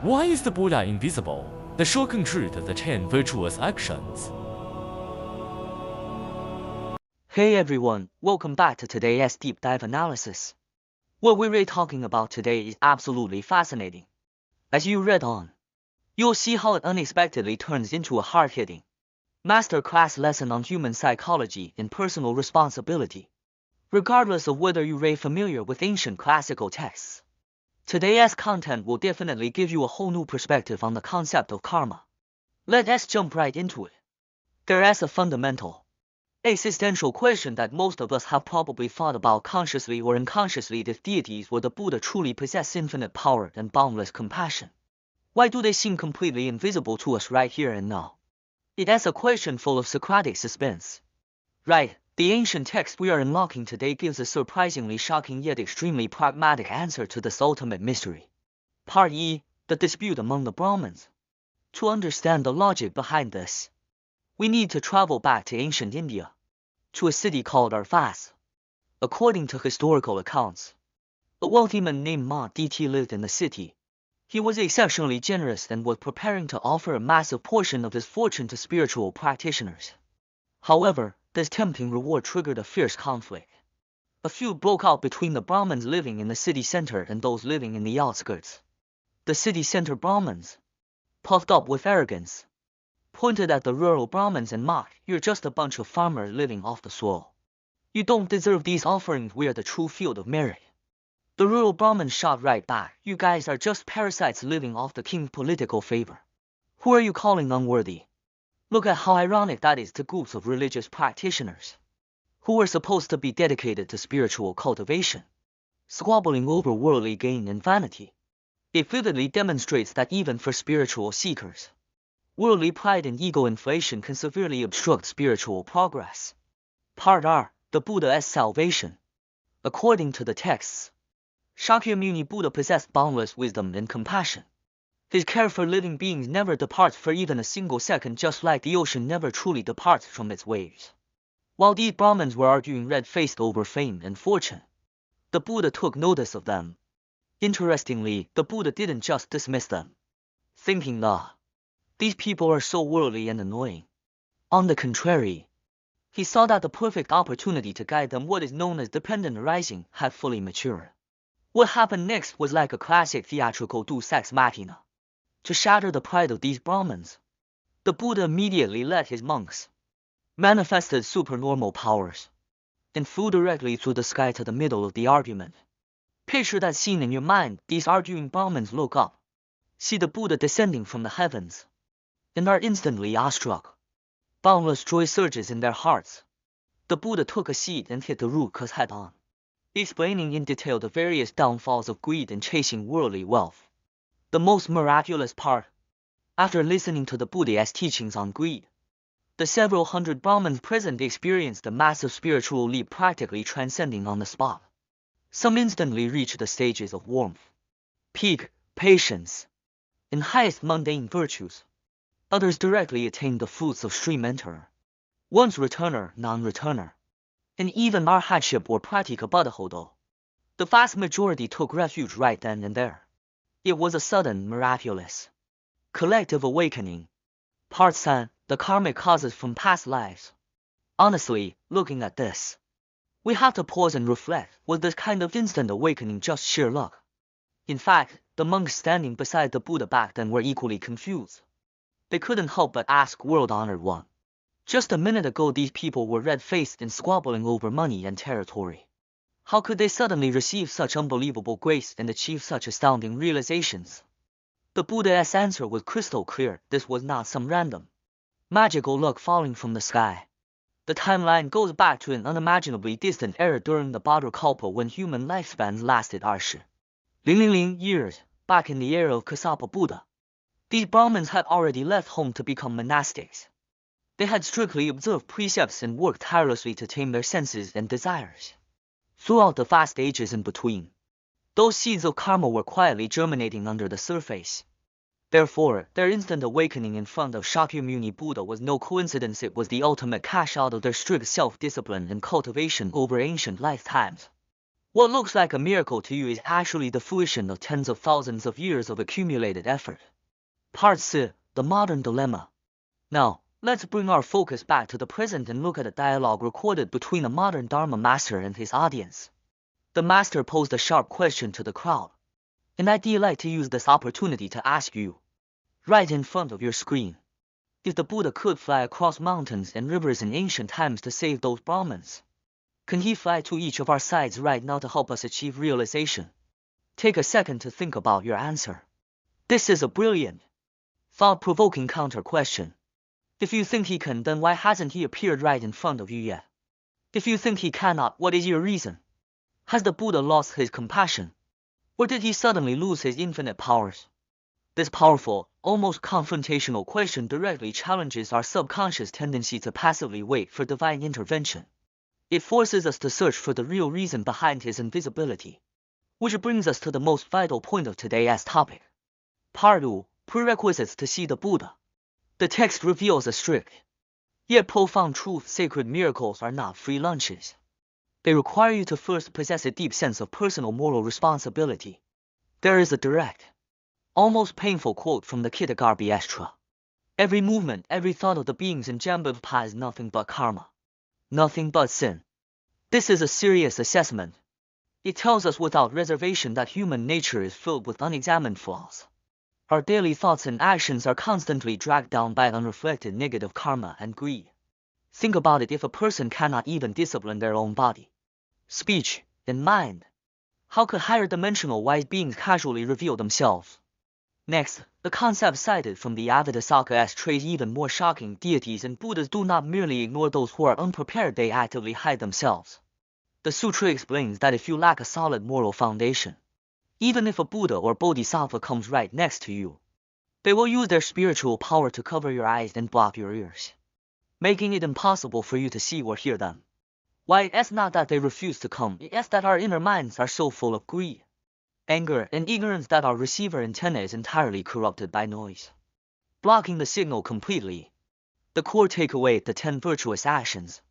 Why is the Buddha invisible? The short conclude the 10 Virtuous Actions. Hey everyone, welcome back to today's deep dive analysis. What we're really talking about today is absolutely fascinating. As you read on, you'll see how it unexpectedly turns into a hard-hitting masterclass lesson on human psychology and personal responsibility. Regardless of whether you're familiar with ancient classical texts, today's content will definitely give you a whole new perspective on the concept of karma. Let's jump right into it. There is a fundamental, existential question that most of us have probably thought about consciously or unconsciously: if deities or the Buddha truly possess infinite power and boundless compassion, why do they seem completely invisible to us right here and now? It is a question full of Socratic suspense. Right, the ancient text we are unlocking today gives a surprisingly shocking yet extremely pragmatic answer to this ultimate mystery. Part E, the dispute among the Brahmins. To understand the logic behind this, we need to travel back to ancient India, to a city called Arthas. According to historical accounts, a wealthy man named Ma Dt lived in the city. He was exceptionally generous and was preparing to offer a massive portion of his fortune to spiritual practitioners. However, this tempting reward triggered a fierce conflict. A feud broke out between the Brahmins living in the city center and those living in the outskirts. The city center Brahmins, puffed up with arrogance, pointed at the rural Brahmins and mocked, "You're just a bunch of farmers living off the soil. You don't deserve these offerings, we are the true field of merit." The rural Brahmins shot right back, "You guys are just parasites living off the king's political favor. Who are you calling unworthy?" Look at how ironic that is to groups of religious practitioners, who were supposed to be dedicated to spiritual cultivation, squabbling over worldly gain and vanity. It vividly demonstrates that even for spiritual seekers, worldly pride and ego inflation can severely obstruct spiritual progress. Part R, the Buddha's salvation. According to the texts, Shakyamuni Buddha possessed boundless wisdom and compassion. His care for living beings never departs for even a single second, just like the ocean never truly departs from its waves. While these Brahmins were arguing red-faced over fame and fortune, the Buddha took notice of them. Interestingly, the Buddha didn't just dismiss them, thinking, these people are so worldly and annoying. On the contrary, he saw that the perfect opportunity to guide them, what is known as dependent arising, had fully matured. What happened next was like a classic theatrical deus ex machina. To shatter the pride of these Brahmins, the Buddha immediately led his monks, manifested supernormal powers, and flew directly through the sky to the middle of the argument. Picture that scene in your mind. These arguing Brahmins look up, see the Buddha descending from the heavens, and are instantly awestruck. Boundless joy surges in their hearts. The Buddha took a seat and hit the root cause head on, explaining in detail the various downfalls of greed and chasing worldly wealth. The most miraculous part, after listening to the Buddha's teachings on greed, the several hundred Brahmins present experienced a massive spiritual leap, practically transcending on the spot. Some instantly reached the stages of warmth, pique, patience, and highest mundane virtues. Others directly attained the fruits of stream enterer, once returner, non-returner, and even arhatship or pratikabadahodo. The vast majority took refuge right then and there. It was a sudden, miraculous, collective awakening. Part 3, the karmic causes from past lives. Honestly, looking at this, we have to pause and reflect. Was this kind of instant awakening just sheer luck? In fact, the monks standing beside the Buddha back then were equally confused. They couldn't help but ask, world-honored one, just a minute ago these people were red-faced and squabbling over money and territory. How could they suddenly receive such unbelievable grace and achieve such astounding realizations? The Buddha's answer was crystal clear. This was not some random, magical luck falling from the sky. The timeline goes back to an unimaginably distant era during the Bhadra Kalpa, when human lifespans lasted 20,000 years, back in the era of Kassapa Buddha. These Brahmins had already left home to become monastics. They had strictly observed precepts and worked tirelessly to tame their senses and desires. Throughout the vast ages in between, those seeds of karma were quietly germinating under the surface. Therefore, their instant awakening in front of Shakyamuni Buddha was no coincidence. It was the ultimate cash out of their strict self-discipline and cultivation over ancient lifetimes. What looks like a miracle to you is actually the fruition of tens of thousands of years of accumulated effort. Part C. The Modern Dilemma. Now, let's bring our focus back to the present and look at a dialogue recorded between a modern Dharma master and his audience. The master posed a sharp question to the crowd, and I'd like to use this opportunity to ask you, right in front of your screen, if the Buddha could fly across mountains and rivers in ancient times to save those Brahmins, can he fly to each of our sides right now to help us achieve realization? Take a second to think about your answer. This is a brilliant, thought-provoking counter-question. If you think he can, then why hasn't he appeared right in front of you yet? If you think he cannot, what is your reason? Has the Buddha lost his compassion? Or did he suddenly lose his infinite powers? This powerful, almost confrontational question directly challenges our subconscious tendency to passively wait for divine intervention. It forces us to search for the real reason behind his invisibility. Which brings us to the most vital point of today's topic. Part 2. Prerequisites to see the Buddha. The text reveals a strict, yet profound truth: sacred miracles are not free lunches. They require you to first possess a deep sense of personal moral responsibility. There is a direct, almost painful quote from the Sutra. Every movement, every thought of the beings in Jambudvipa is nothing but karma, nothing but sin. This is a serious assessment. It tells us without reservation that human nature is filled with unexamined flaws. Our daily thoughts and actions are constantly dragged down by unreflected negative karma and greed. Think about it: if a person cannot even discipline their own body, speech, and mind, how could higher dimensional wise beings casually reveal themselves? Next, the concept cited from the Avatasaka's trace even more shocking: deities and Buddhas do not merely ignore those who are unprepared, they actively hide themselves. The Sutra explains that if you lack a solid moral foundation, even if a Buddha or Bodhisattva comes right next to you, they will use their spiritual power to cover your eyes and block your ears, making it impossible for you to see or hear them. Why? It's not that they refuse to come, it's that our inner minds are so full of greed, anger, and ignorance that our receiver antenna is entirely corrupted by noise, blocking the signal completely. The core takeaway: the 10 virtuous actions.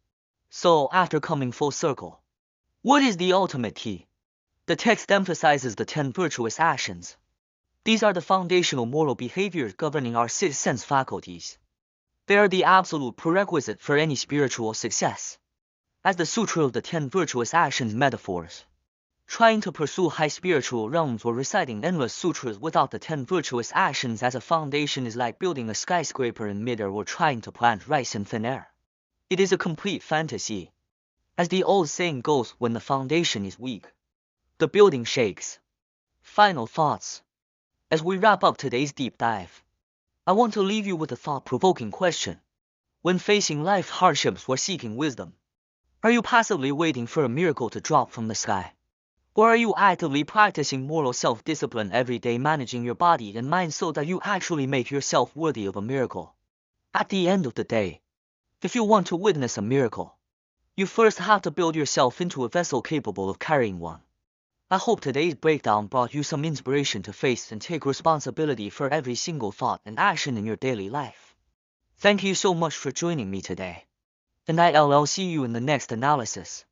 So, after coming full circle, what is the ultimate key? The text emphasizes the 10 virtuous actions. These are the foundational moral behaviors governing our 6 sense faculties. They are the absolute prerequisite for any spiritual success. As the Sutra of the 10 virtuous actions metaphors, trying to pursue high spiritual realms or reciting endless sutras without the 10 virtuous actions as a foundation is like building a skyscraper in midair or trying to plant rice in thin air. It is a complete fantasy. As the old saying goes, when the foundation is weak, the building shakes. Final thoughts. As we wrap up today's deep dive, I want to leave you with a thought-provoking question. When facing life hardships or seeking wisdom, are you passively waiting for a miracle to drop from the sky? Or are you actively practicing moral self-discipline every day, managing your body and mind so that you actually make yourself worthy of a miracle? At the end of the day, if you want to witness a miracle, you first have to build yourself into a vessel capable of carrying one. I hope today's breakdown brought you some inspiration to face and take responsibility for every single thought and action in your daily life. Thank you so much for joining me today, and I'll see you in the next analysis.